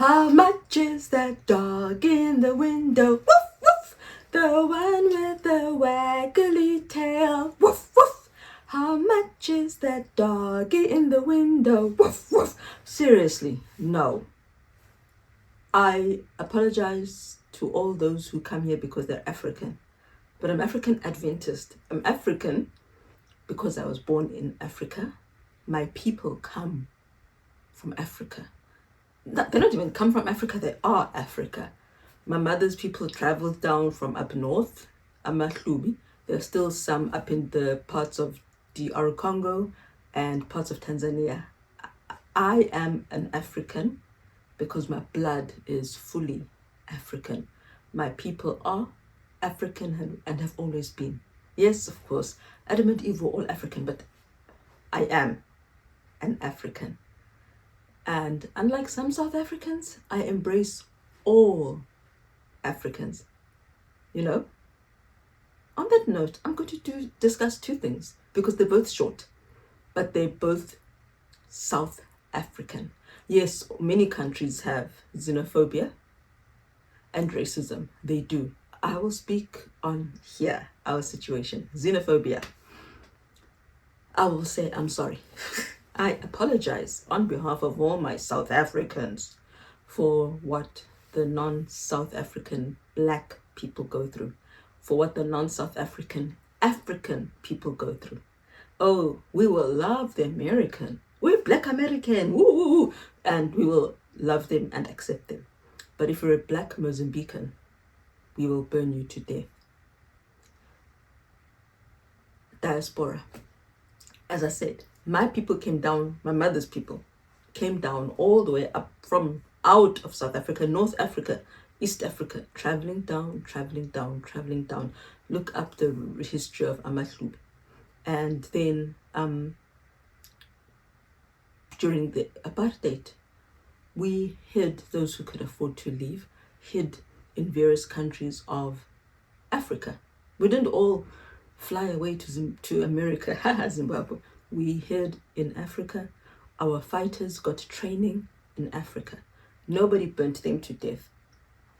How much is that dog in the window? Woof, woof. The one with the waggly tail. Woof, woof. How much is that doggy in the window? Woof, woof. Seriously, no. I apologize to all those who come here because they're African. But I'm African Adventist. I'm African because I was born in Africa. My people come from Africa. They don't even come from Africa, they are Africa. My mother's people traveled down from up north, Amahlubi. There's still some up in the parts of DR Congo and parts of Tanzania. I am an African because my blood is fully African. My people are African and have always been. Yes, of course, Adam and Eve were all African, but I am an African. And unlike some South Africans, I embrace all Africans. You know? On that note, I'm going to discuss two things because they're both short, but they're both South African. Yes, many countries have xenophobia and racism. They do. I will speak on here, our situation. Xenophobia. I will say I'm sorry. I apologize on behalf of all my South Africans for what the non-South African Black people go through, for what the non-South African people go through. Oh, we will love the American. We're Black American, woo, woo, woo, and we will love them and accept them. But if you're a Black Mozambican, we will burn you to death. Diaspora. As I said, my people came down, my mother's people came down all the way up from out of South Africa, North Africa, East Africa, traveling down. Look up the history of Amahlubi. And then during the apartheid, we hid those who could afford to leave, hid in various countries of Africa. We didn't all fly away to America, Zimbabwe. We hid in Africa. Our fighters got training in Africa. Nobody burnt them to death.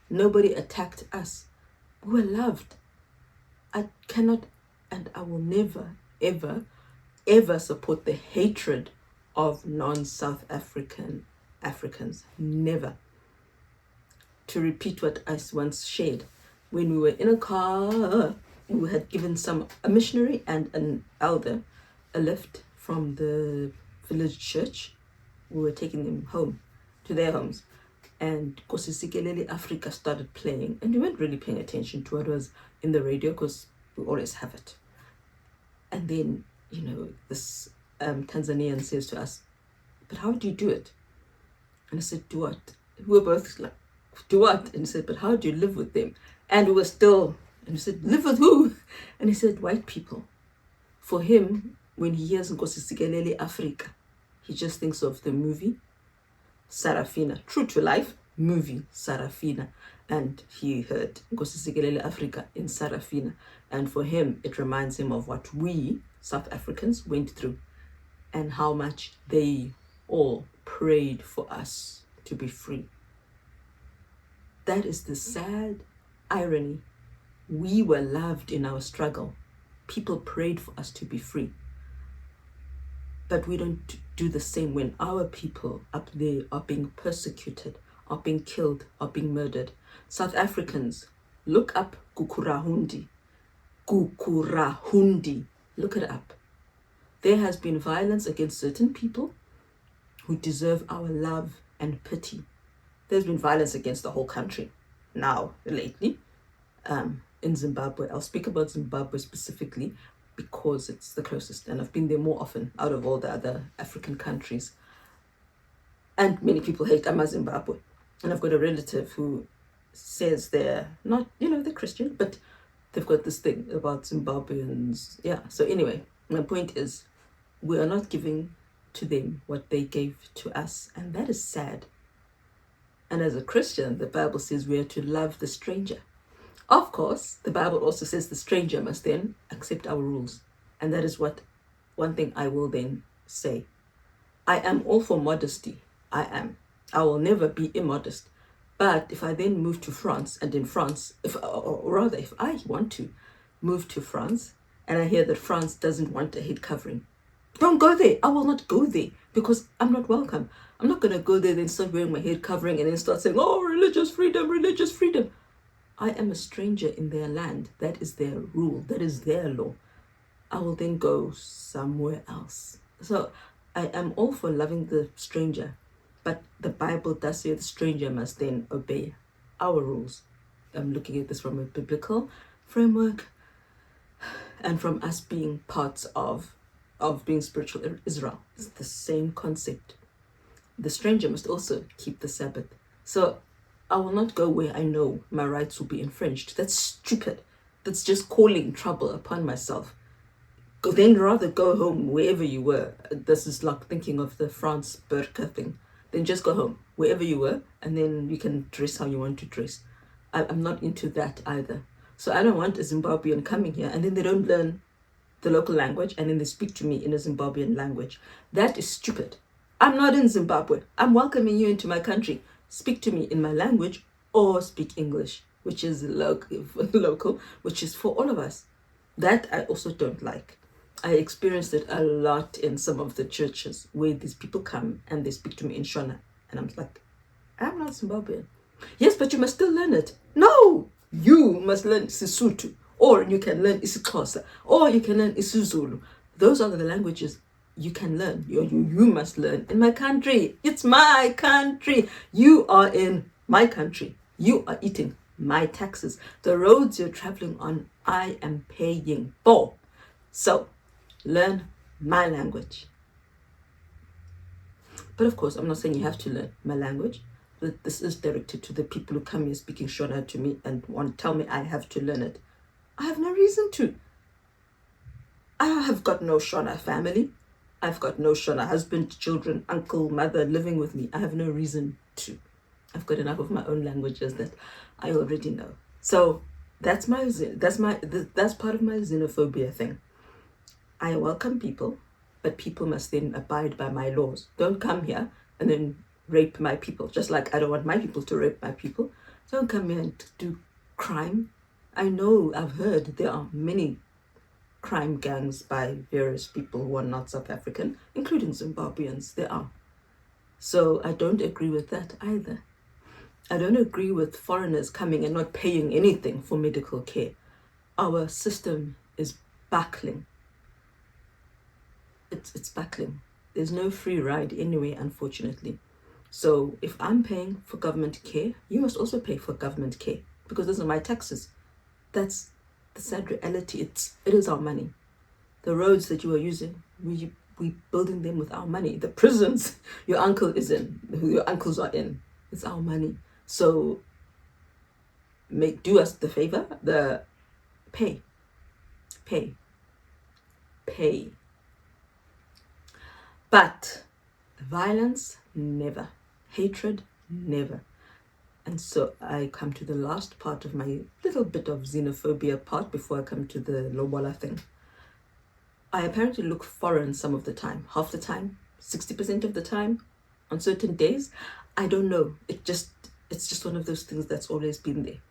Nobody attacked us. We were loved. I cannot and I will never, ever support the hatred of non-South Africans. Never. To repeat what I once shared, when we were in a car, we had given a missionary and an elder a lift from the village church. We were taking them home to their homes, and Nkosi Sikeleli Africa started playing, and we weren't really paying attention to what was in the radio because we always have it. And then, this Tanzanian says to us, "But how do you do it?" And I said, "Do what?" We were both like, "Do what?" And he said, "But how do you live with them?" And we were still, and he said, "Live with who?" And he said, "White people." For him, when he hears Nkosi Sikeleli Africa, he just thinks of the movie Sarafina, true to life movie Sarafina. And he heard Nkosi Sikeleli Africa in Sarafina. And for him, it reminds him of what we, South Africans, went through and how much they all prayed for us to be free. That is the sad irony. We were loved in our struggle. People prayed for us to be free. But we don't do the same when our people up there are being persecuted, are being killed, are being murdered. South Africans, look up Gukurahundi. Gukurahundi. Look it up. There has been violence against certain people who deserve our love and pity. There's been violence against the whole country now, lately, in Zimbabwe. I'll speak about Zimbabwe specifically because it's the closest, and I've been there more often out of all the other African countries. And many people hate Zimbabwe. And I've got a relative who says they're not, they're Christian, but they've got this thing about Zimbabweans. Yeah, so anyway, my point is, we are not giving to them what they gave to us, and that is sad. And as a Christian, the Bible says we are to love the stranger. Of course, the Bible also says the stranger must then accept our rules. And that is one thing I will then say. I am all for modesty. I am. I will never be immodest. But if I then move to France, and in France, or rather, if I want to move to France, and I hear that France doesn't want a head covering, don't go there. I will not go there because I'm not welcome. I'm not going to go there, then start wearing my head covering and then start saying, oh, religious freedom, religious freedom. I am a stranger in their land. That is their rule. That is their law. I will then go somewhere else. So I am all for loving the stranger, but the Bible does say the stranger must then obey our rules. I'm looking at this from a biblical framework and from us being parts of being spiritual Israel. It's the same concept. The stranger must also keep the Sabbath. So I will not go where I know my rights will be infringed. That's stupid. That's just calling trouble upon myself. Then rather go home wherever you were. This is like thinking of the France burqa thing. Then just go home wherever you were, and then you can dress how you want to dress. I'm not into that either. So I don't want a Zimbabwean coming here and then they don't learn the local language and then they speak to me in a Zimbabwean language. That is stupid. I'm not in Zimbabwe. I'm welcoming you into my country. Speak to me in my language or speak English, which is local, which is for all of us. That I also don't like. I experienced it a lot in some of the churches where these people come and they speak to me in Shona. And I'm like, I'm not Zimbabwean. Yes, but you must still learn it. No, you must learn Sisuthu, or you can learn isiXhosa, or you can learn isiZulu. Those are the languages you can learn. You must learn in my country. It's my country. You are in my country. You are eating my taxes. The roads you're traveling on, I am paying for. So learn my language. But of course, I'm not saying you have to learn my language. But this is directed to the people who come here speaking Shona to me and want to tell me I have to learn it. I have no reason to. I have got no Shona family. I've got no Shona husband, children, uncle, mother living with me. I have no reason to. I've got enough of my own languages that I already know. So that's part of my xenophobia thing. I welcome people, but people must then abide by my laws. Don't come here and then rape my people, just like I don't want my people to rape my people. Don't come here and do crime. I know, I've heard there are many crime gangs by various people who are not South African, including Zimbabweans. There are. So I don't agree with that either. I don't agree with foreigners coming and not paying anything for medical care. Our system is buckling. It's buckling. There's no free ride anyway, unfortunately. So if I'm paying for government care, you must also pay for government care because those are my taxes. That's the sad reality. It is our money. The roads that you are using, we building them with our money. The prisons your uncle is in, who your uncles are in, it's our money. So do us the favor, pay. But violence, never. Hatred, never. And so I come to the last part of my little bit of xenophobia part before I come to the lobola thing. I apparently look foreign some of the time, half the time, 60% of the time, on certain days. I don't know. It's just one of those things that's always been there.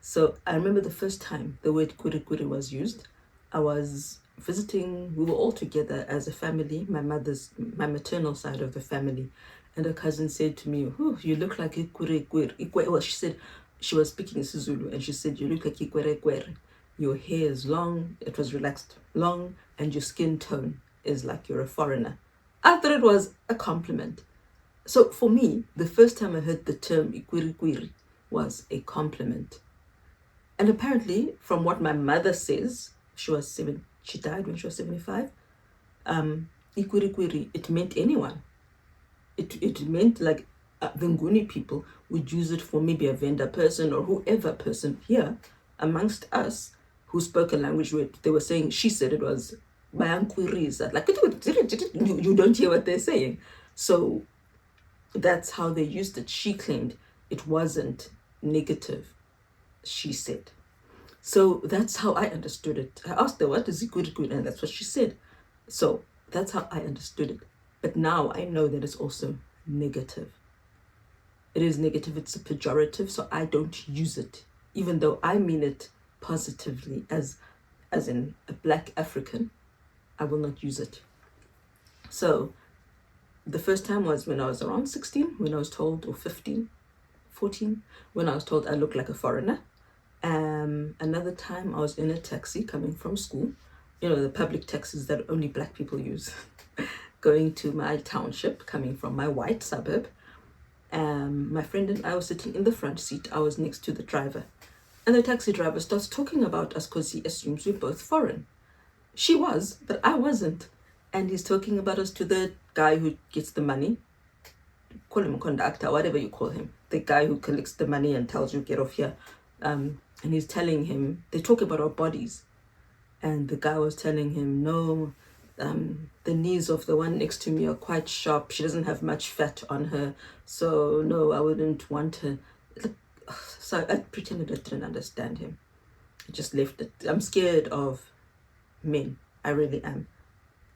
So I remember the first time the word kuri was used. I was visiting, we were all together as a family, my maternal side of the family. And a cousin said to me, oh, you look like Ikwerekwere. Well, she said, she was speaking in Zulu, and she said, you look like Ikwerekwere. Your hair is long, it was relaxed, long, and your skin tone is like you're a foreigner. I thought it was a compliment. So for me, the first time I heard the term Ikwerekwere was a compliment. And apparently, from what my mother says, she died when she was 75, Ikwerekwere, it meant anyone. It meant like the Nguni people would use it for maybe a vendor person or whoever person here amongst us who spoke a language where they were saying, she said it was Bayankwiriza. Like, you don't hear what they're saying. So that's how they used it. She claimed it wasn't negative, she said. So that's how I understood it. I asked her, what is Ikwerekwere? And that's what she said. So that's how I understood it. But now I know that it's also negative. It is negative, it's a pejorative, so I don't use it, even though I mean it positively as in a black African. I will not use it. So the first time was when I was around 16, when I was told, or 15, 14, when I was told I look like a foreigner. Another time I was in a taxi coming from school, the public taxis that only black people use, going to my township, coming from my white suburb. My friend and I were sitting in the front seat. I was next to the driver. And the taxi driver starts talking about us because he assumes we're both foreign. She was, but I wasn't. And he's talking about us to the guy who gets the money. Call him a conductor, whatever you call him. The guy who collects the money and tells you, get off here. And he's telling him, they talk about our bodies. And the guy was telling him, no, the knees of the one next to me are quite sharp. She doesn't have much fat on her. So no, I wouldn't want her. So I pretended I didn't understand him. I just left it. I'm scared of men. I really am.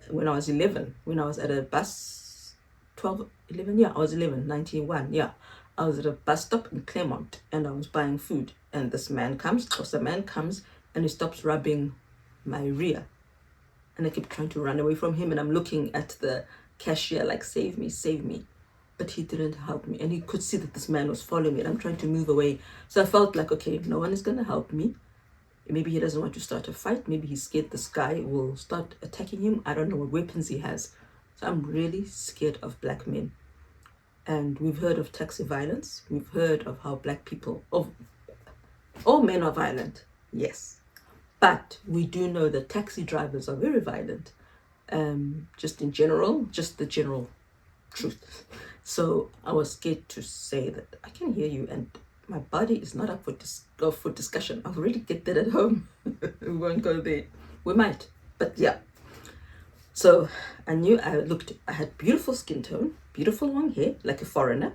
When I was 11, when I was at a bus, 12, 11, yeah, I was 11, 91, yeah. I was at a bus stop in Claremont and I was buying food. And this man comes, and he stops rubbing my rear. And I kept trying to run away from him, and I'm looking at the cashier like, save me, save me. But he didn't help me, and he could see that this man was following me, and I'm trying to move away. So I felt like, okay, no one is going to help me. Maybe he doesn't want to start a fight. Maybe he's scared this guy will start attacking him. I don't know what weapons he has. So I'm really scared of black men. And we've heard of taxi violence. We've heard of how black people, all men are violent, yes. But we do know that taxi drivers are very violent. Just in general, just the general truth. So I was scared to say that I can hear you and my body is not up for discussion. I'll really get that at home. We won't go there. We might, but yeah. So I knew I had beautiful skin tone, beautiful long hair, like a foreigner.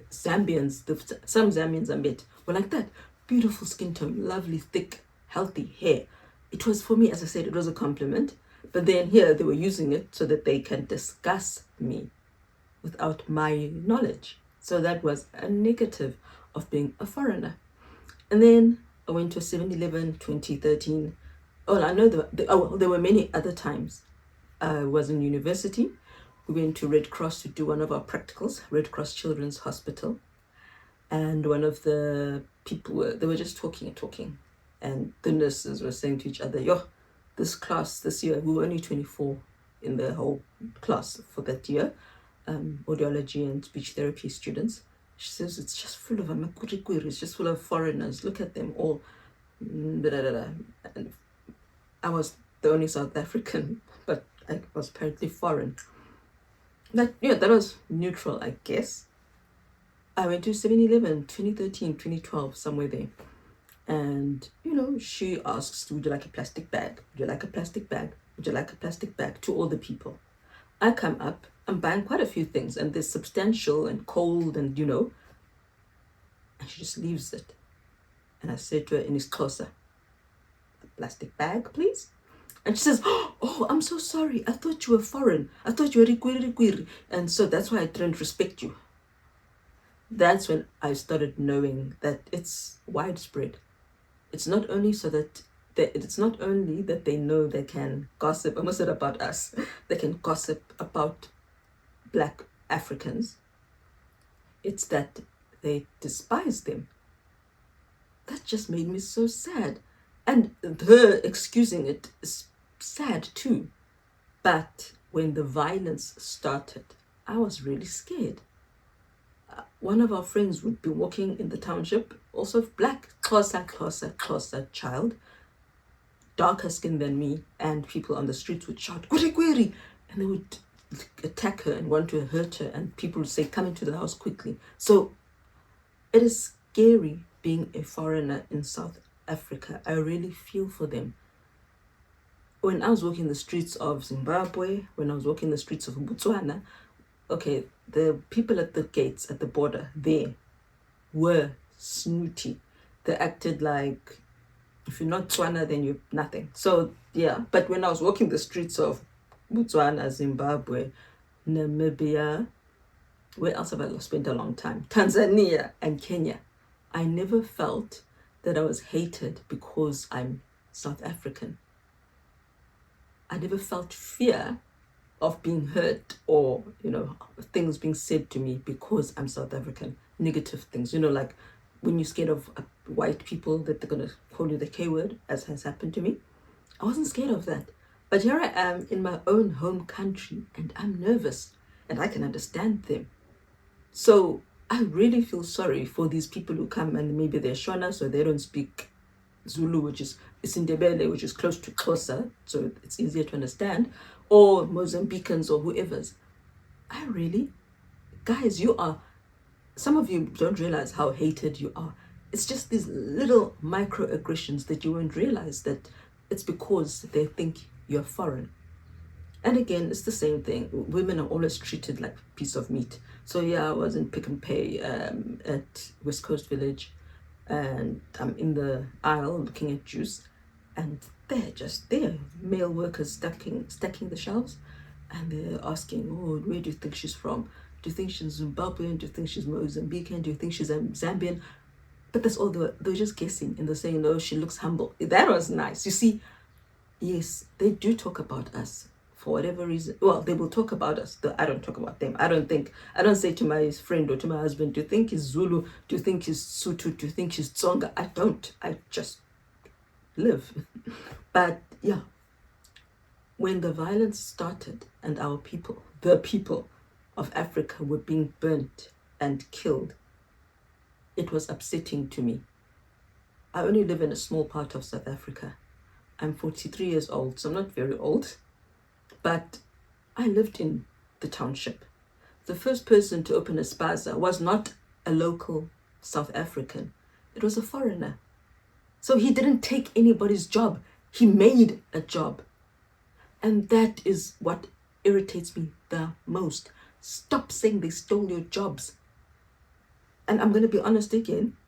Some Zambians I met were like that. Beautiful skin tone, lovely, thick, healthy hair. It was, for me, as I said, it was a compliment. But then here they were using it so that they can discuss me without my knowledge. So that was a negative of being a foreigner. And then I went to a 7-Eleven 2013. Oh, I know there were many other times. I was in university. We went to Red Cross to do one of our practicals, Red Cross Children's Hospital. And one of the people, they were just talking. And the nurses were saying to each other, yo, this class this year, we were only 24 in the whole class for that year, audiology and speech therapy students. She says, it's just full of amakurikuri, it's just full of foreigners. Look at them all. And I was the only South African, but I was apparently foreign. That was neutral, I guess. I went to 7-Eleven 2013, 2012, somewhere there. And, she asks, would you like a plastic bag? Would you like a plastic bag? Would you like a plastic bag? To all the people. I come up, I'm buying quite a few things, and they're substantial and cold and, and she just leaves it. And I said to her in closer, a plastic bag, please? And she says, oh, I'm so sorry. I thought you were foreign. I thought you were rikwiri. And so that's why I didn't respect you. That's when I started knowing that it's widespread. It's not only that they know they can gossip, I almost said about us, they can gossip about black Africans. It's that they despise them. That just made me so sad. And her excusing it is sad too. But when the violence started, I was really scared. One of our friends would be walking in the township, also black, Xhosa child, darker skin than me, and people on the streets would shout, "Kwiri," and they would attack her and want to hurt her, and people would say, come into the house quickly. So it is scary being a foreigner in South Africa. I really feel for them. When I was walking the streets of Zimbabwe, when I was walking the streets of Botswana, okay, the people at the gates, at the border, they were snooty. They acted like, if you're not Tswana, then you're nothing. So, yeah. But when I was walking the streets of Botswana, Zimbabwe, Namibia, Where else have I spent a long time? Tanzania and Kenya. I never felt that I was hated because I'm South African. I never felt fear of being hurt or, things being said to me because I'm South African. Negative things, like when you're scared of white people that they're going to call you the K word, as has happened to me. I wasn't scared of that. But here I am in my own home country and I'm nervous and I can understand them. So I really feel sorry for these people who come and maybe they're Shona, so they don't speak Zulu, which is Isindebele, which is close to Xhosa, so it's easier to understand, or Mozambicans or whoever's. Guys, some of you don't realize how hated you are. It's just these little microaggressions that you won't realize that it's because they think you're foreign. And again, it's the same thing. Women are always treated like a piece of meat. So yeah, I was in Pick and Pay at West Coast Village, and I'm in the aisle looking at juice, and they're male workers stacking the shelves, and they're asking, oh, where do you think she's from? Do you think she's Zimbabwean? Do you think she's Mozambican? Do you think she's Zambian? But that's all they're just guessing, and they're saying, oh, she looks humble. That was nice. You see, yes, they do talk about us. For whatever reason, well, they will talk about us. I don't talk about them. I don't say to my friend or to my husband, do you think he's Zulu? Do you think he's Sutu? Do you think he's Tsonga? I don't. I just live. But yeah, when the violence started and the people of Africa were being burnt and killed, it was upsetting to me. I only live in a small part of South Africa. I'm 43 years old, so I'm not very old. But I lived in the township. The first person to open a spaza was not a local South African. It was a foreigner. So he didn't take anybody's job. He made a job. And that is what irritates me the most. Stop saying they stole your jobs. And I'm going to be honest again.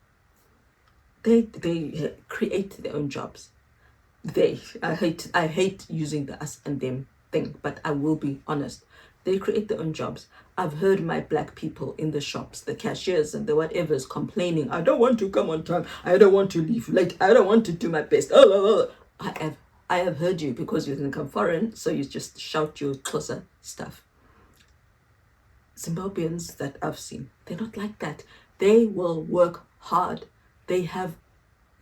They create their own jobs. I hate using the us and them thing, but I will be honest. They create their own jobs. I've heard my black people in the shops, the cashiers and the whatevers complaining, I don't want to come on time, I don't want to leave late, I don't want to do my best. I have heard you because you think I'm foreign, so you just shout your Xhosa stuff. Zimbabweans that I've seen, they're not like that. They will work hard. They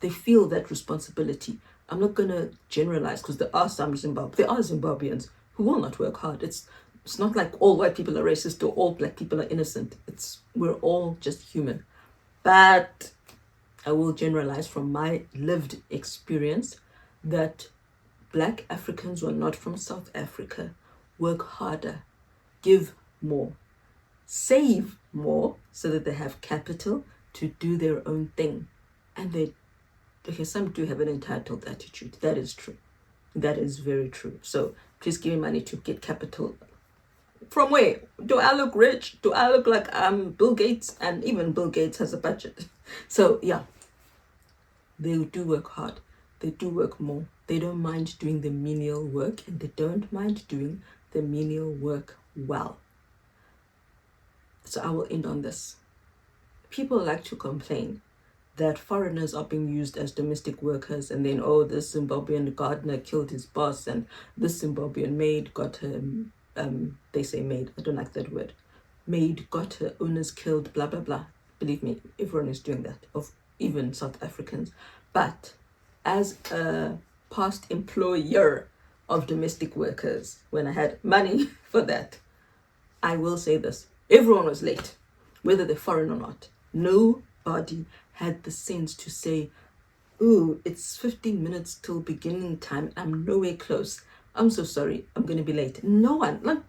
feel that responsibility. I'm not going to generalize because there are Zimbabweans who will not work hard. It's not like all white people are racist or all black people are innocent. We're all just human. But I will generalize from my lived experience that black Africans who are not from South Africa work harder, give more, save more so that they have capital to do their own thing. And some do have an entitled attitude. That is true. That is very true. So please give me money to get capital. From where? Do I look rich? Do I look like I'm Bill Gates? And even Bill Gates has a budget. So yeah, they do work hard. They do work more. They don't mind doing the menial work, and they don't mind doing the menial work well. So I will end on this. People like to complain that foreigners are being used as domestic workers, and then, this Zimbabwean gardener killed his boss, and this Zimbabwean maid got her, they say maid, I don't like that word, maid got her owners killed, blah, blah, blah. Believe me, everyone is doing that, even South Africans. But as a past employer of domestic workers, when I had money for that, I will say this, everyone was late, whether they're foreign or not. Nobody had the sense to say, ooh, it's 15 minutes till beginning time. I'm nowhere close. I'm so sorry. I'm going to be late. No one. Like,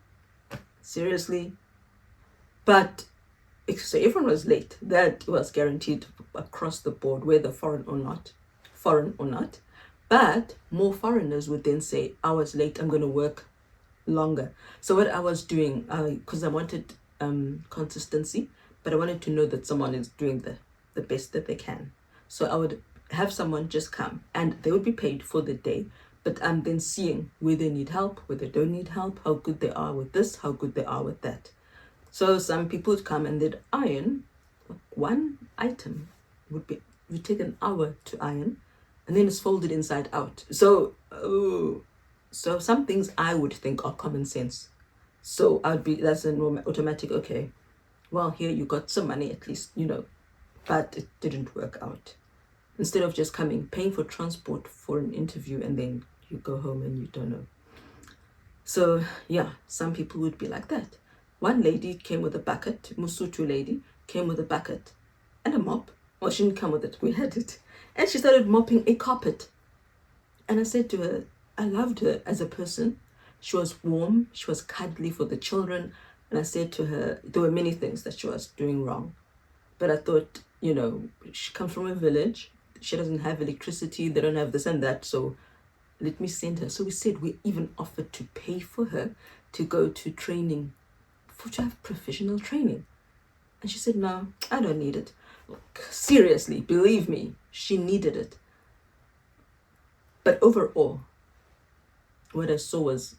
seriously. But so everyone was late. That was guaranteed across the board, whether foreign or not. But more foreigners would then say, I was late. I'm going to work longer. So what I was doing, because I wanted consistency, but I wanted to know that someone is doing the best that they can. So I would have someone just come and they would be paid for the day, but I'm then seeing where they need help, where they don't need help, how good they are with this, how good they are with that. So some people would come and they'd iron one item would take an hour to iron, and then it's folded inside out. So so some things I would think are common sense. So that's an automatic, okay, well, here you got some money at least, but it didn't work out. Instead of just paying for transport for an interview, and then you go home and you don't know. So yeah, some people would be like that. One lady came with a bucket, Musutu lady, came with a bucket and a mop. Well, she didn't come with it, we had it. And she started mopping a carpet. And I said to her, I loved her as a person. She was warm, she was cuddly for the children. And I said to her, there were many things that she was doing wrong. But I thought, she comes from a village. She doesn't have electricity. They don't have this and that. So let me send her. So we even offered to pay for her to go to training, to have professional training. And she said, no, I don't need it. Look, seriously, believe me, she needed it. But overall, what I saw was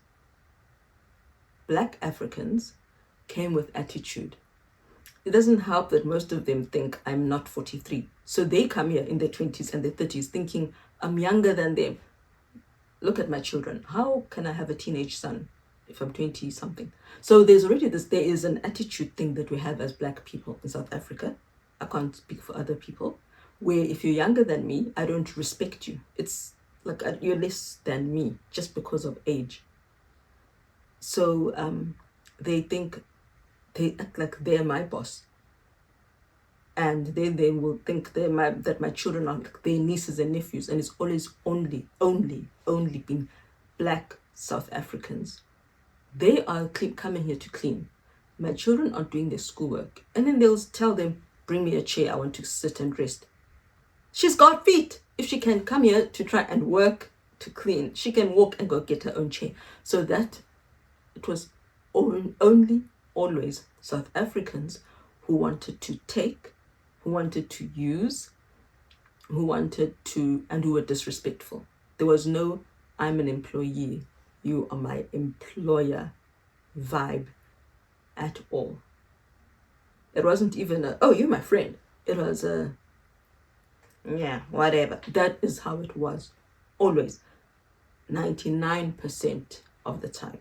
Black Africans came with attitude. It doesn't help that most of them think I'm not 43. So they come here in their 20s and their 30s thinking I'm younger than them. Look at my children. How can I have a teenage son if I'm 20 something? So there is an attitude thing that we have as Black people in South Africa. I can't speak for other people, where if you're younger than me, I don't respect you. It's like you're less than me just because of age. So they act like they're my boss. And then they will think that my children are like their nieces and nephews, and it's always only been Black South Africans. They are coming here to clean. My children are doing their schoolwork, and then they'll tell them, bring me a chair, I want to sit and rest. She's got feet. If she can come here to try and work to clean, she can walk and go get her own chair. So that it was only always South Africans who wanted to take, who wanted to use, who were disrespectful. There was no, I'm an employee, you are my employer vibe at all. It wasn't even oh, you're my friend. It was yeah, whatever. That is how it was. Always. 99% of the time.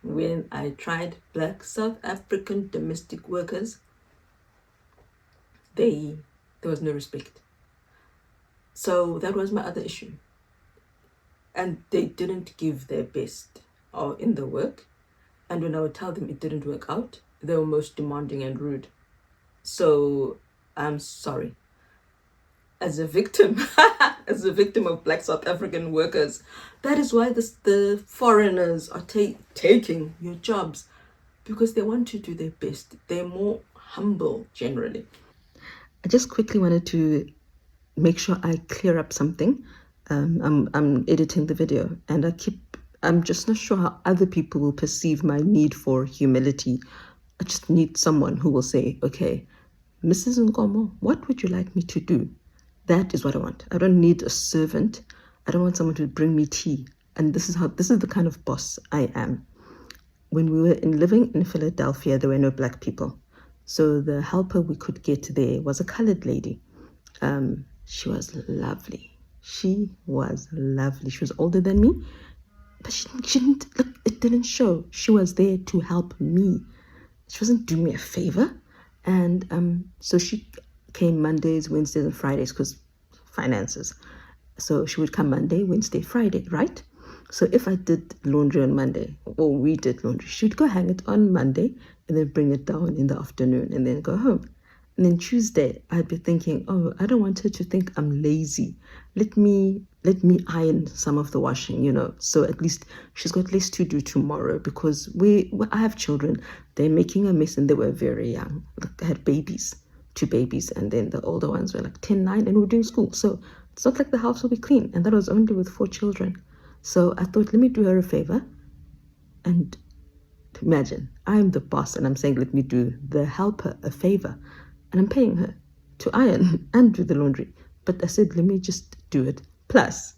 When I tried Black South African domestic workers, there was no respect. So that was my other issue. And they didn't give their best in the work. And when I would tell them it didn't work out, they were most demanding and rude. So I'm sorry. As a victim, of Black South African workers, that is why the foreigners are taking your jobs, because they want to do their best. They're more humble generally. I just quickly wanted to make sure I clear up something. I'm editing the video, and I'm just not sure how other people will perceive my need for humility. I just need someone who will say, okay, Mrs. Nkomo, what would you like me to do? That is what I want. I don't need a servant. I don't want someone to bring me tea. And this is the kind of boss I am. When we were living in Philadelphia, there were no Black people. So the helper we could get there was a colored lady. She was lovely. She was older than me, but she didn't, it didn't show. She was there to help me. She wasn't doing me a favor. And so she came Mondays, Wednesdays, and Fridays, because finances. So she would come Monday, Wednesday, Friday, right? So if I did laundry on Monday, or we did laundry, she would go hang it on Monday and then bring it down in the afternoon and then go home. And then Tuesday, I'd be thinking, oh, I don't want her to think I'm lazy. Let me iron some of the washing, so at least she's got less to do tomorrow, because I have children. They're making a mess, and they were very young. I had babies, 2 babies, and then the older ones were like 10, 9, and we were doing school. So it's not like the house will be clean, and that was only with 4 children. So I thought, let me do her a favor. And imagine, I'm the boss, and I'm saying, let me do the helper a favor. And I'm paying her to iron and do the laundry. But I said, let me just do it. Plus,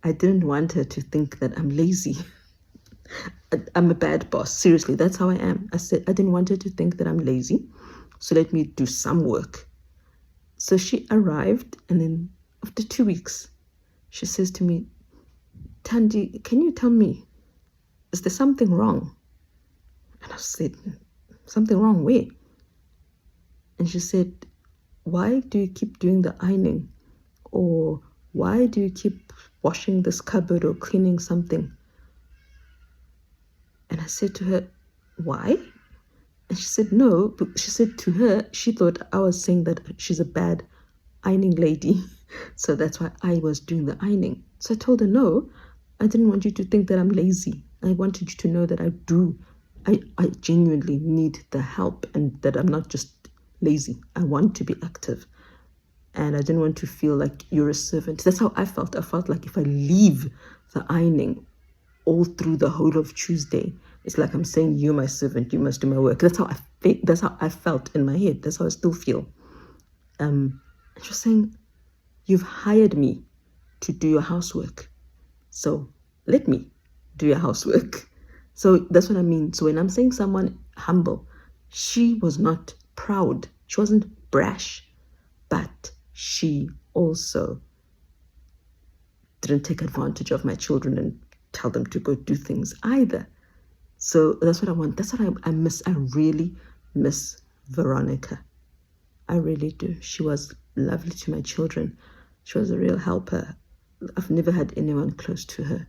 I didn't want her to think that I'm lazy. I'm a bad boss. Seriously, that's how I am. I said I didn't want her to think that I'm lazy, so let me do some work. So she arrived, and then after 2 weeks, she says to me, Tandy, can you tell me, is there something wrong? And I said, something wrong where? And she said, why do you keep doing the ironing? Or why do you keep washing this cupboard or cleaning something? And I said to her, why? And she said, no. But she said to her, she thought I was saying that she's a bad ironing lady. So that's why I was doing the ironing. So I told her, no, I didn't want you to think that I'm lazy. I wanted you to know that I genuinely need the help and that I'm not just lazy. I want to be active. And I didn't want to feel like you're a servant. That's how I felt. I felt like if I leave the ironing all through the whole of Tuesday, it's like I'm saying, you're my servant, you must do my work. That's how I felt in my head. That's how I still feel. And she was saying, you've hired me to do your housework. So let me do your housework. So that's what I mean. So when I'm saying someone humble, she was not proud. She wasn't brash, but she also didn't take advantage of my children and tell them to go do things either. So that's what I want. That's what I miss. I really miss Veronica. I really do. She was lovely to my children. She was a real helper. I've never had anyone close to her.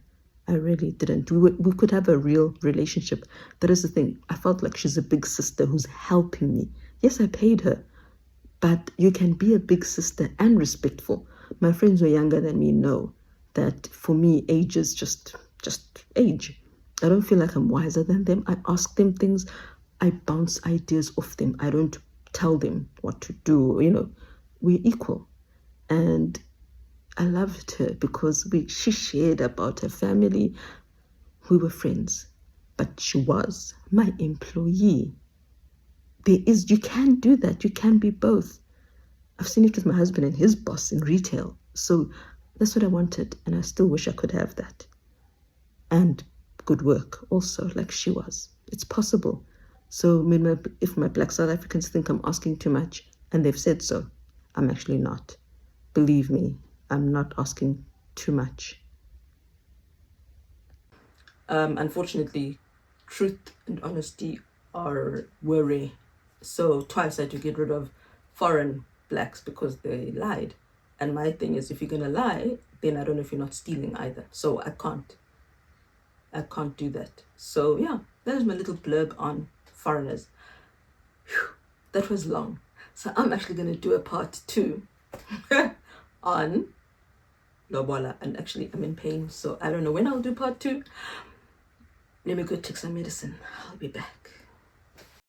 I really didn't. We could have a real relationship. That is the thing. I felt like she's a big sister who's helping me. Yes, I paid her. But you can be a big sister and respectful. My friends who are younger than me know that for me, age is just age. I don't feel like I'm wiser than them. I ask them things. I bounce ideas off them. I don't tell them what to do. We're equal. And I loved her because she shared about her family. We were friends. But she was my employee. You can do that. You can be both. I've seen it with my husband and his boss in retail. So that's what I wanted. And I still wish I could have that. And good work also, like she was. It's possible. So if my Black South Africans think I'm asking too much, and they've said so, I'm actually not. Believe me, I'm not asking too much. Unfortunately, truth and honesty were rare. So twice I had to get rid of foreign blacks because they lied. And my thing is, if you're gonna lie, then I don't know if you're not stealing either. So I can't do that. So yeah, that is my little blurb on foreigners. Whew, that was long. So I'm actually gonna do a part 2 on lobola, and actually I'm in pain, so I don't know when I'll do part 2. Let me go take some medicine. I'll be back.